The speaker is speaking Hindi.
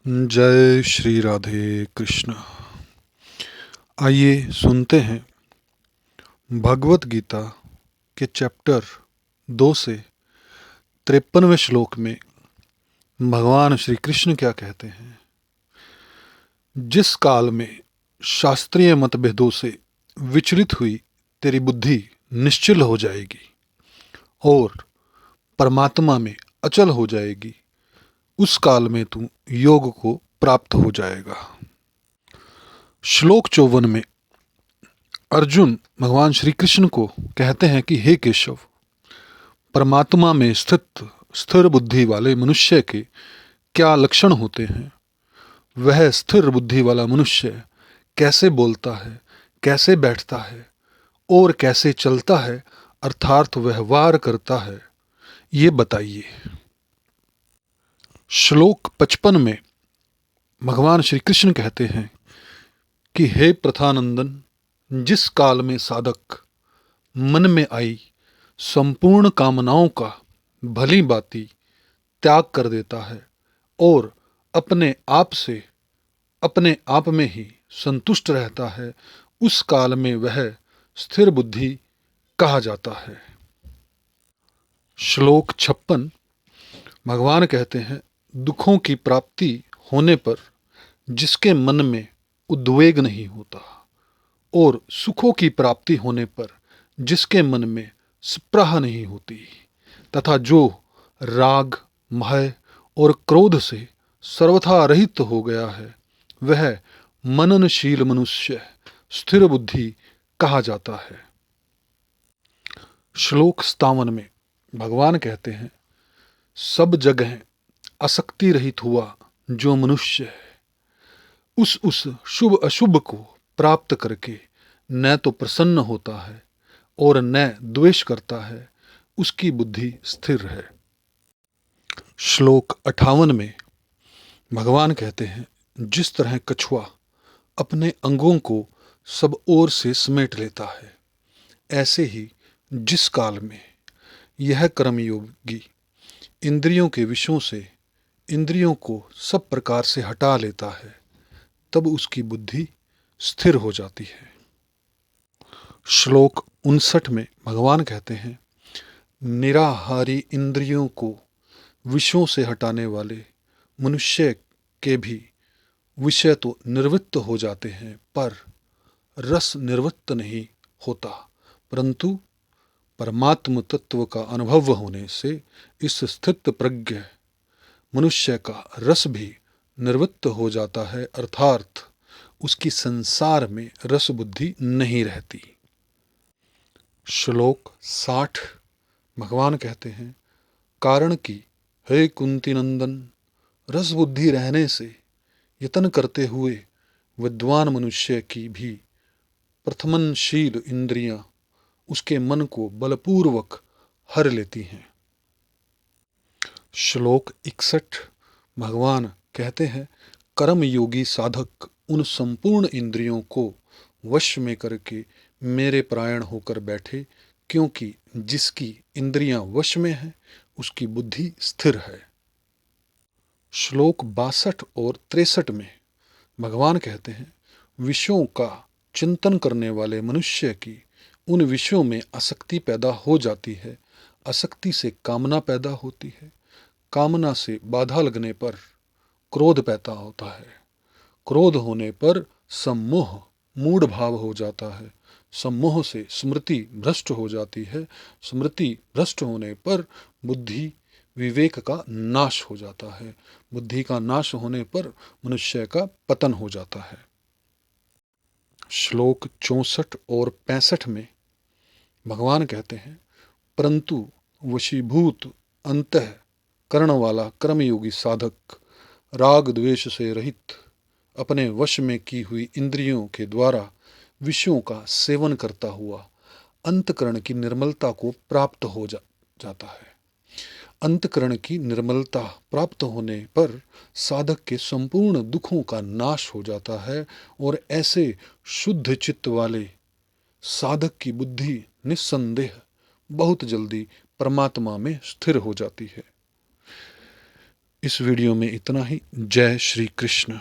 जय श्री राधे कृष्ण। आइए सुनते हैं भगवत गीता के चैप्टर 2 से 53वें श्लोक में भगवान श्री कृष्ण क्या कहते हैं। जिस काल में शास्त्रीय मतभेदों से विचलित हुई तेरी बुद्धि निश्चल हो जाएगी और परमात्मा में अचल हो जाएगी, उस काल में तू योग को प्राप्त हो जाएगा। श्लोक 54 में अर्जुन भगवान श्री कृष्ण को कहते हैं कि हे केशव, परमात्मा में स्थित स्थिर बुद्धि वाले मनुष्य के क्या लक्षण होते हैं। वह स्थिर बुद्धि वाला मनुष्य कैसे बोलता है, कैसे बैठता है और कैसे चलता है, अर्थात व्यवहार करता है, ये बताइए। श्लोक 55 में भगवान श्री कृष्ण कहते हैं कि हे प्रथानंदन, जिस काल में साधक मन में आई संपूर्ण कामनाओं का भली भांति त्याग कर देता है और अपने आप में ही संतुष्ट रहता है, उस काल में वह स्थिर बुद्धि कहा जाता है। श्लोक 56 भगवान कहते हैं, दुखों की प्राप्ति होने पर जिसके मन में उद्वेग नहीं होता और सुखों की प्राप्ति होने पर जिसके मन में स्पृहा नहीं होती, तथा जो राग, भय और क्रोध से सर्वथा रहित हो गया है, वह मननशील मनुष्य स्थिर बुद्धि कहा जाता है। श्लोक 57 में भगवान कहते हैं, सब जगह आसक्ति रहित हुआ जो मनुष्य है, उस शुभ अशुभ को प्राप्त करके न तो प्रसन्न होता है और न द्वेष करता है, उसकी बुद्धि स्थिर है। श्लोक 58 में भगवान कहते हैं, जिस तरह कछुआ अपने अंगों को सब ओर से समेट लेता है, ऐसे ही जिस काल में यह कर्मयोगी इंद्रियों के विषयों से इंद्रियों को सब प्रकार से हटा लेता है, तब उसकी बुद्धि स्थिर हो जाती है। श्लोक 59 में भगवान कहते हैं, निराहारी इंद्रियों को विषयों से हटाने वाले मनुष्य के भी विषय तो निवृत्त हो जाते हैं, पर रस निवृत्त नहीं होता, परंतु परमात्म तत्व का अनुभव होने से इस स्थित प्रज्ञ मनुष्य का रस भी निवृत्त हो जाता है, अर्थात उसकी संसार में रस बुद्धि नहीं रहती। श्लोक 60 भगवान कहते हैं, कारण कि हे कुंती नंदन, रस बुद्धि रहने से यतन करते हुए विद्वान मनुष्य की भी प्रथमनशील इंद्रियां उसके मन को बलपूर्वक हर लेती हैं। श्लोक 61 भगवान कहते हैं, कर्म योगी साधक उन संपूर्ण इंद्रियों को वश में करके मेरे परायण होकर बैठे, क्योंकि जिसकी इंद्रियां वश में है उसकी बुद्धि स्थिर है। श्लोक 62 और 63 में भगवान कहते हैं, विषयों का चिंतन करने वाले मनुष्य की उन विषयों में आसक्ति पैदा हो जाती है, आसक्ति से कामना पैदा होती है, कामना से बाधा लगने पर क्रोध पैदा होता है, क्रोध होने पर सम्मोह मूढ़ भाव हो जाता है, सम्मोह से स्मृति भ्रष्ट हो जाती है, स्मृति भ्रष्ट होने पर बुद्धि विवेक का नाश हो जाता है, बुद्धि का नाश होने पर मनुष्य का पतन हो जाता है। श्लोक 64 और 65 में भगवान कहते हैं, परंतु वशीभूत अंतःकरण वाला कर्मयोगी साधक राग द्वेष से रहित अपने वश में की हुई इंद्रियों के द्वारा विषयों का सेवन करता हुआ अंतःकरण की निर्मलता को प्राप्त हो जाता है। अंतःकरण की निर्मलता प्राप्त होने पर साधक के संपूर्ण दुखों का नाश हो जाता है और ऐसे शुद्ध चित्त वाले साधक की बुद्धि निस्संदेह बहुत जल्दी परमात्मा में स्थिर हो जाती है। इस वीडियो में इतना ही। जय श्री कृष्ण।